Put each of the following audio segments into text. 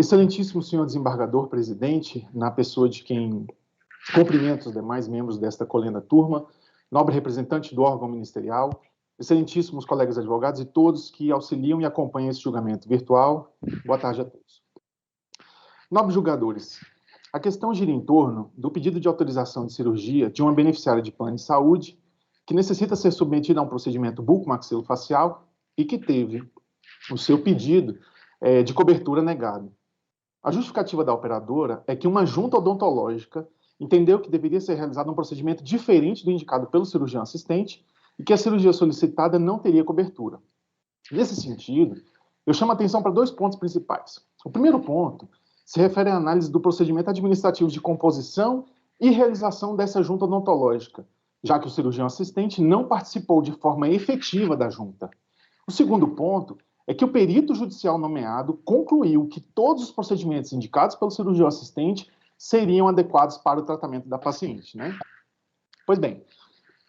Excelentíssimo senhor desembargador presidente, na pessoa de quem cumprimento os demais membros desta colenda turma, nobre representante do órgão ministerial, excelentíssimos colegas advogados e todos que auxiliam e acompanham esse julgamento virtual, boa tarde a todos. Nobres julgadores, a questão gira em torno do pedido de autorização de cirurgia de uma beneficiária de plano de saúde que necessita ser submetida a um procedimento bucomaxilofacial e que teve o seu pedido de cobertura negado. A justificativa da operadora é que uma junta odontológica entendeu que deveria ser realizado um procedimento diferente do indicado pelo cirurgião assistente e que a cirurgia solicitada não teria cobertura. Nesse sentido, eu chamo a atenção para dois pontos principais. O primeiro ponto se refere à análise do procedimento administrativo de composição e realização dessa junta odontológica, já que o cirurgião assistente não participou de forma efetiva da junta. O segundo ponto é que o perito judicial nomeado concluiu que todos os procedimentos indicados pelo cirurgião assistente seriam adequados para o tratamento da paciente, né? Pois bem,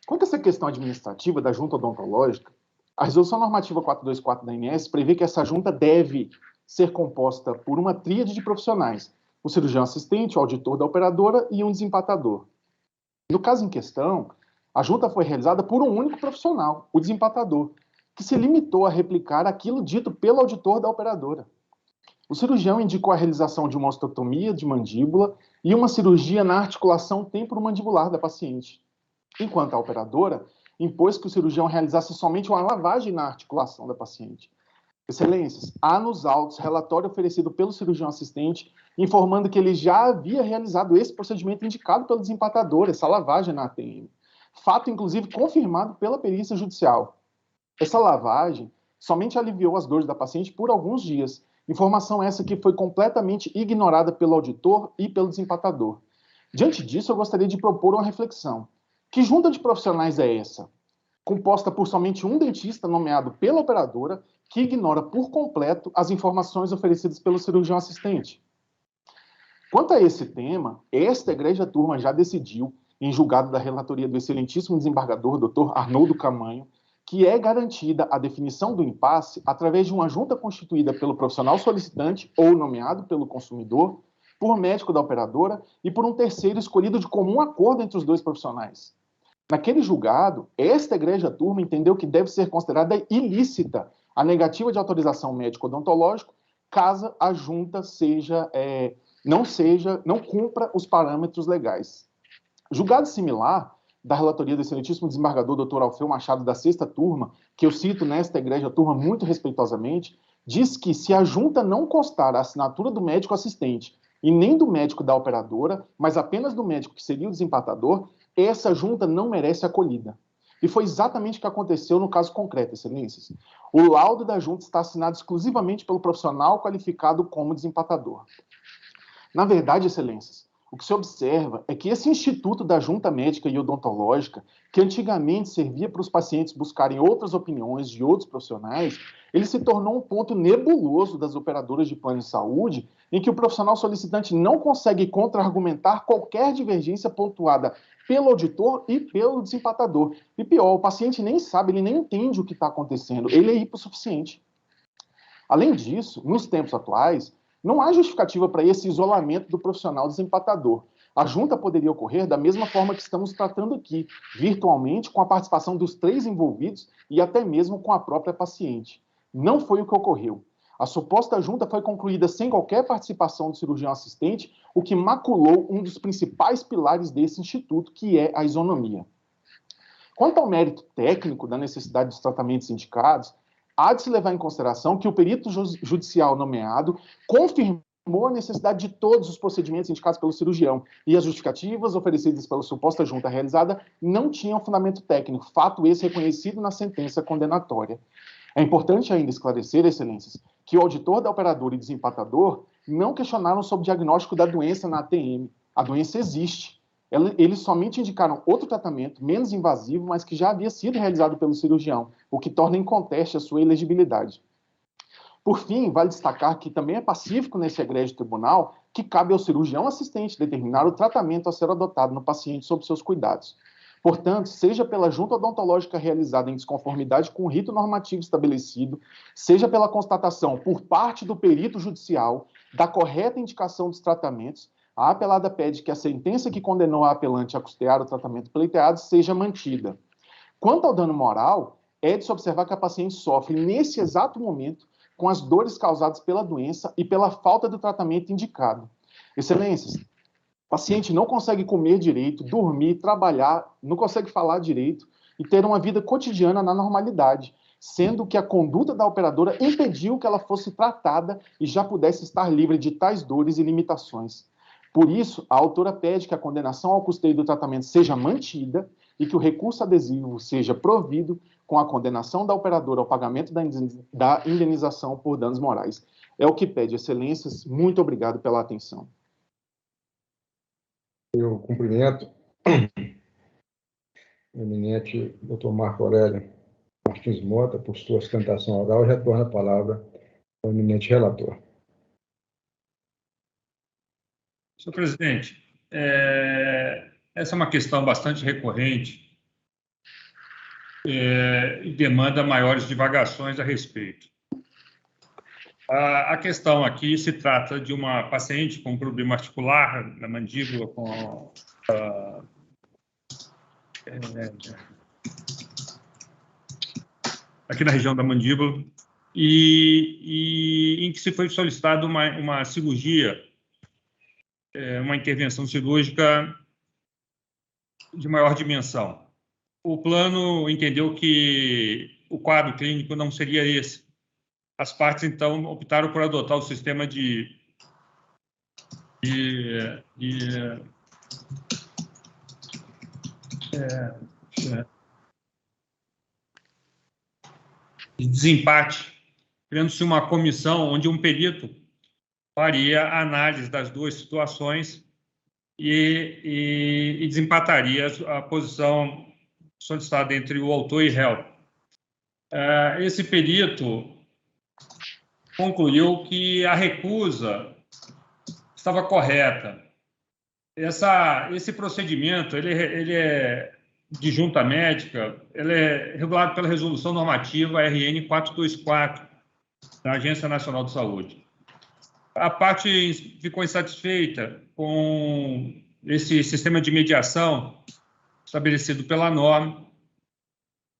quanto a essa questão administrativa da junta odontológica, a Resolução Normativa 424 da ANS prevê que essa junta deve ser composta por uma tríade de profissionais, o cirurgião assistente, o auditor da operadora e um desempatador. No caso em questão, a junta foi realizada por um único profissional, o desempatador, que se limitou a replicar aquilo dito pelo auditor da operadora. O cirurgião indicou a realização de uma osteotomia de mandíbula e uma cirurgia na articulação temporomandibular da paciente, enquanto a operadora impôs que o cirurgião realizasse somente uma lavagem na articulação da paciente. Excelências, há nos autos relatório oferecido pelo cirurgião assistente informando que ele já havia realizado esse procedimento indicado pelo desempatador, essa lavagem na ATM. Fato, inclusive, confirmado pela perícia judicial. Essa lavagem somente aliviou as dores da paciente por alguns dias. Informação essa que foi completamente ignorada pelo auditor e pelo desempatador. Diante disso, eu gostaria de propor uma reflexão. Que junta de profissionais é essa? Composta por somente um dentista nomeado pela operadora, que ignora por completo as informações oferecidas pelo cirurgião assistente. Quanto a esse tema, esta egrégia turma já decidiu, em julgado da relatoria do excelentíssimo desembargador, Dr. Arnoldo Camanho, que é garantida a definição do impasse através de uma junta constituída pelo profissional solicitante ou nomeado pelo consumidor, por médico da operadora e por um terceiro escolhido de comum acordo entre os dois profissionais. Naquele julgado, esta egrégia turma entendeu que deve ser considerada ilícita a negativa de autorização médico-odontológico caso a junta não cumpra os parâmetros legais. Julgado similar da relatoria do excelentíssimo desembargador Dr. Alfeu Machado da sexta turma, que eu cito nesta egrégia turma muito respeitosamente, diz que se a junta não constar a assinatura do médico assistente e nem do médico da operadora, mas apenas do médico que seria o desempatador, essa junta não merece acolhida. E foi exatamente o que aconteceu no caso concreto, excelências. O laudo da junta está assinado exclusivamente pelo profissional qualificado como desempatador. Na verdade, excelências, o que se observa é que esse instituto da junta médica e odontológica, que antigamente servia para os pacientes buscarem outras opiniões de outros profissionais, ele se tornou um ponto nebuloso das operadoras de plano de saúde, em que o profissional solicitante não consegue contra-argumentar qualquer divergência pontuada pelo auditor e pelo desempatador. E pior, o paciente nem sabe, ele nem entende o que está acontecendo, ele é hipossuficiente. Além disso, nos tempos atuais, não há justificativa para esse isolamento do profissional desempatador. A junta poderia ocorrer da mesma forma que estamos tratando aqui, virtualmente, com a participação dos três envolvidos e até mesmo com a própria paciente. Não foi o que ocorreu. A suposta junta foi concluída sem qualquer participação do cirurgião assistente, o que maculou um dos principais pilares desse instituto, que é a isonomia. Quanto ao mérito técnico da necessidade dos tratamentos indicados, há de se levar em consideração que o perito judicial nomeado confirmou a necessidade de todos os procedimentos indicados pelo cirurgião e as justificativas oferecidas pela suposta junta realizada não tinham fundamento técnico, fato esse reconhecido na sentença condenatória. É importante ainda esclarecer, excelências, que o auditor da operadora e desempatador não questionaram sobre o diagnóstico da doença na ATM. A doença existe. Eles somente indicaram outro tratamento, menos invasivo, mas que já havia sido realizado pelo cirurgião, o que torna em conteste a sua elegibilidade. Por fim, vale destacar que também é pacífico nesse egrégio tribunal que cabe ao cirurgião assistente determinar o tratamento a ser adotado no paciente sob seus cuidados. Portanto, seja pela junta odontológica realizada em desconformidade com o rito normativo estabelecido, seja pela constatação por parte do perito judicial, da correta indicação dos tratamentos, a apelada pede que a sentença que condenou a apelante a custear o tratamento pleiteado seja mantida. Quanto ao dano moral, é de se observar que a paciente sofre, nesse exato momento, com as dores causadas pela doença e pela falta do tratamento indicado. Excelências, o paciente não consegue comer direito, dormir, trabalhar, não consegue falar direito e ter uma vida cotidiana na normalidade, sendo que a conduta da operadora impediu que ela fosse tratada e já pudesse estar livre de tais dores e limitações. Por isso, a autora pede que a condenação ao custeio do tratamento seja mantida e que o recurso adesivo seja provido com a condenação da operadora ao pagamento da indenização por danos morais. É o que pede, excelências. Muito obrigado pela atenção. Eu cumprimento o eminente Dr. Marco Aurélio Martins Mota por sua sustentação oral e retorno a palavra ao eminente relator. Senhor presidente, essa é uma questão bastante recorrente e demanda maiores divagações a respeito. A questão aqui se trata de uma paciente com problema articular na mandíbula, aqui na região da mandíbula, e em que se foi solicitada uma cirurgia, uma intervenção cirúrgica de maior dimensão. O plano entendeu que o quadro clínico não seria esse. As partes, então, optaram por adotar o sistema de desempate, criando-se uma comissão onde um perito faria a análise das duas situações e desempataria a posição solicitada entre o autor e réu. Esse perito concluiu que a recusa estava correta. Esse procedimento, ele é de junta médica, ele é regulado pela Resolução Normativa RN 424, da Agência Nacional de Saúde. A parte ficou insatisfeita com esse sistema de mediação estabelecido pela norma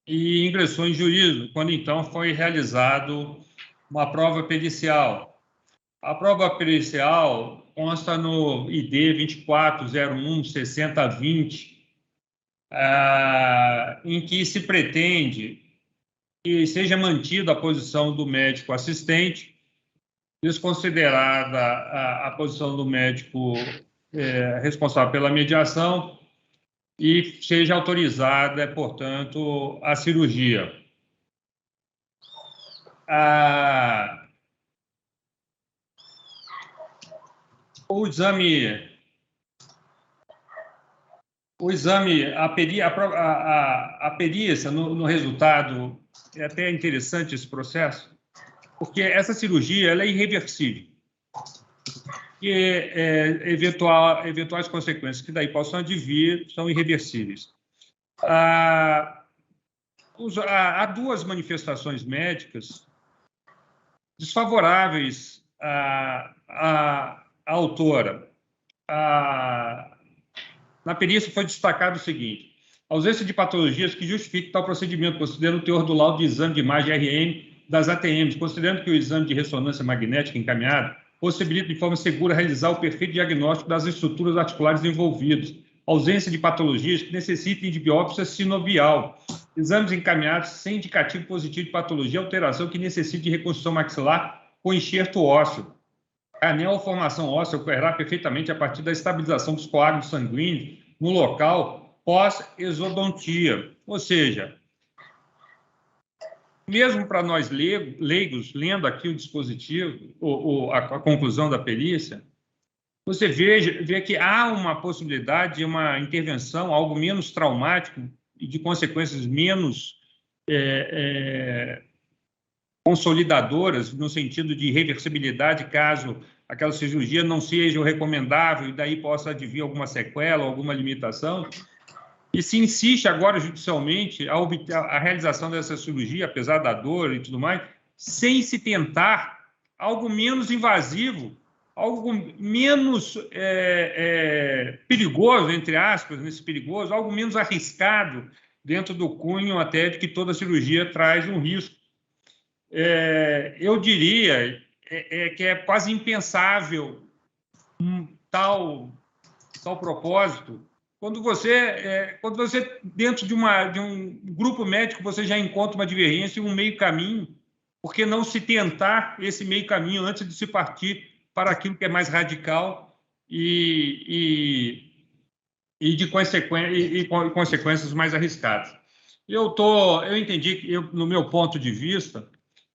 e ingressou em juízo, quando então foi realizado uma prova pericial. A prova pericial consta no ID 2401-6020, em que se pretende que seja mantida a posição do médico assistente, desconsiderada a posição do médico responsável pela mediação e seja autorizada, portanto, a cirurgia. O exame, a perícia no resultado, é até interessante esse processo, porque essa cirurgia ela é irreversível. E eventuais consequências que daí possam advir são irreversíveis. Há duas manifestações médicas desfavoráveis à autora. Na perícia foi destacado o seguinte: ausência de patologias que justifiquem tal procedimento, considerando o teor do laudo de exame de imagem RN das ATMs, considerando que o exame de ressonância magnética encaminhado possibilita de forma segura realizar o perfeito diagnóstico das estruturas articulares envolvidas, ausência de patologias que necessitem de biópsia sinovial, exames encaminhados sem indicativo positivo de patologia, alteração que necessite de reconstrução maxilar com enxerto ósseo. A neoformação óssea ocorrerá perfeitamente a partir da estabilização dos coágulos sanguíneos no local pós-exodontia. Ou seja, mesmo para nós leigos, lendo aqui o dispositivo, a conclusão da perícia, você vê que há uma possibilidade de uma intervenção, algo menos traumático e de consequências menos consolidadoras, no sentido de reversibilidade, caso aquela cirurgia não seja o recomendável e daí possa advir alguma sequela, alguma limitação. E se insiste agora judicialmente a realização dessa cirurgia, apesar da dor e tudo mais, sem se tentar algo menos invasivo algo menos perigoso, entre aspas, nesse perigoso, algo menos arriscado dentro do cunho até de que toda cirurgia traz um risco. Eu diria que é quase impensável tal propósito. Quando você dentro de um grupo médico, você já encontra uma divergência e um meio caminho, por que não se tentar esse meio caminho antes de se partir para aquilo que é mais radical e de consequências mais arriscadas? Eu entendi que, no meu ponto de vista,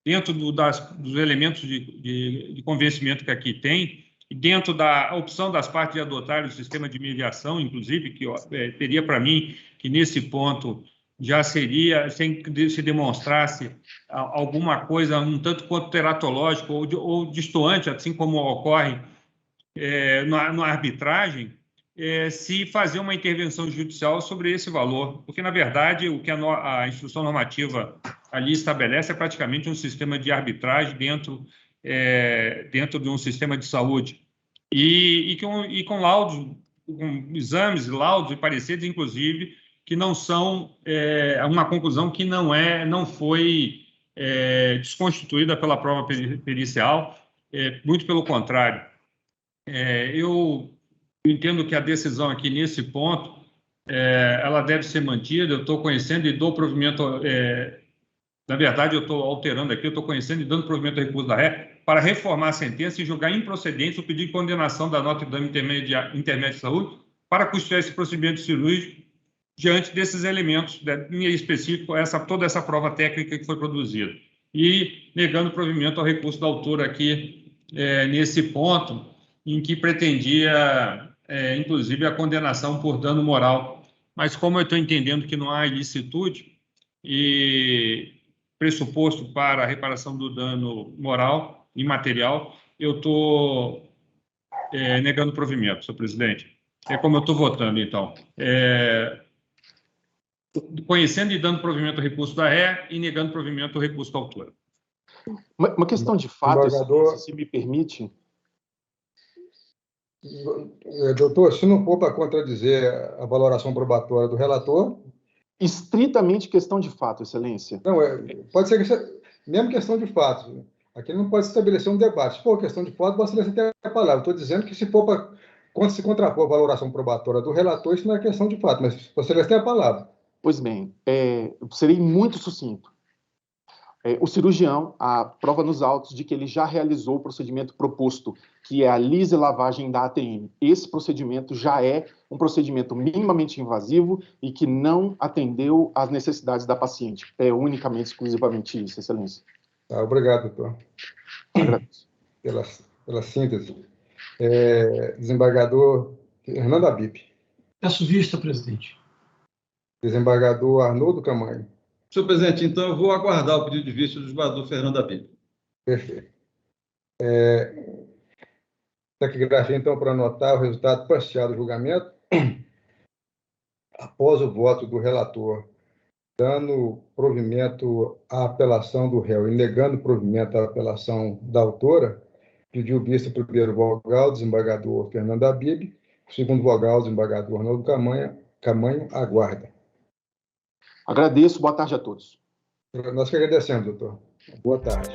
dentro dos elementos de convencimento que aqui tem, e dentro da opção das partes de adotar o sistema de mediação, inclusive, que teria para mim que, nesse ponto, já seria, sem que se demonstrasse alguma coisa um tanto quanto teratológico ou distoante, assim como ocorre na arbitragem, se fazer uma intervenção judicial sobre esse valor. Porque, na verdade, o que a instrução normativa ali estabelece é praticamente um sistema de arbitragem dentro de um sistema de saúde. E com laudos, com exames, laudos e pareceres, inclusive, que não são uma conclusão que não foi desconstituída pela prova pericial, muito pelo contrário. Eu entendo que a decisão aqui, nesse ponto, ela deve ser mantida. Eu estou conhecendo e dou provimento... na verdade, eu estou alterando aqui, eu estou conhecendo e dando provimento ao recurso da ré para reformar a sentença e julgar improcedente o pedido de condenação da nota de dano intermédio de saúde para custear esse procedimento cirúrgico diante desses elementos, em específico, toda essa prova técnica que foi produzida. E negando provimento ao recurso da autora aqui, nesse ponto, em que pretendia, inclusive, a condenação por dano moral. Mas como eu estou entendendo que não há ilicitude e pressuposto para a reparação do dano moral e material, eu estou negando provimento, senhor presidente. É como eu estou votando, então. Conhecendo e dando provimento ao recurso da ré e negando provimento ao recurso da autora. Uma questão de fato, se me permite. Doutor, se não for para contradizer a valoração probatória do relator... Estritamente questão de fato, excelência. Não, pode ser mesmo questão de fato. Aqui não pode se estabelecer um debate. Se for questão de fato, você tem a palavra. Estou dizendo que se for quando se contrapor a valoração probatória do relator, isso não é questão de fato, mas você tem a palavra. Pois bem, eu serei muito sucinto. O cirurgião, a prova nos autos de que ele já realizou o procedimento proposto, que é a lise e lavagem da ATM. Esse procedimento já é um procedimento minimamente invasivo e que não atendeu às necessidades da paciente. É unicamente, exclusivamente isso, excelência. Obrigado, doutor. Agradeço. Pela síntese. Desembargador Fernando Abib. Peço vista, presidente. Desembargador Arnoldo Camanho. Senhor presidente, então eu vou aguardar o pedido de vista do desembargador Fernando Abib. Perfeito. Taquigrafia, então, para anotar o resultado parcial do julgamento. Após o voto do relator, dando provimento à apelação do réu e negando provimento à apelação da autora, pediu vista para o primeiro vogal, desembargador Fernando Abib, o segundo vogal, desembargador Arnoldo Camanho, aguarda. Agradeço, boa tarde a todos. Nós que agradecemos, doutor. Boa tarde.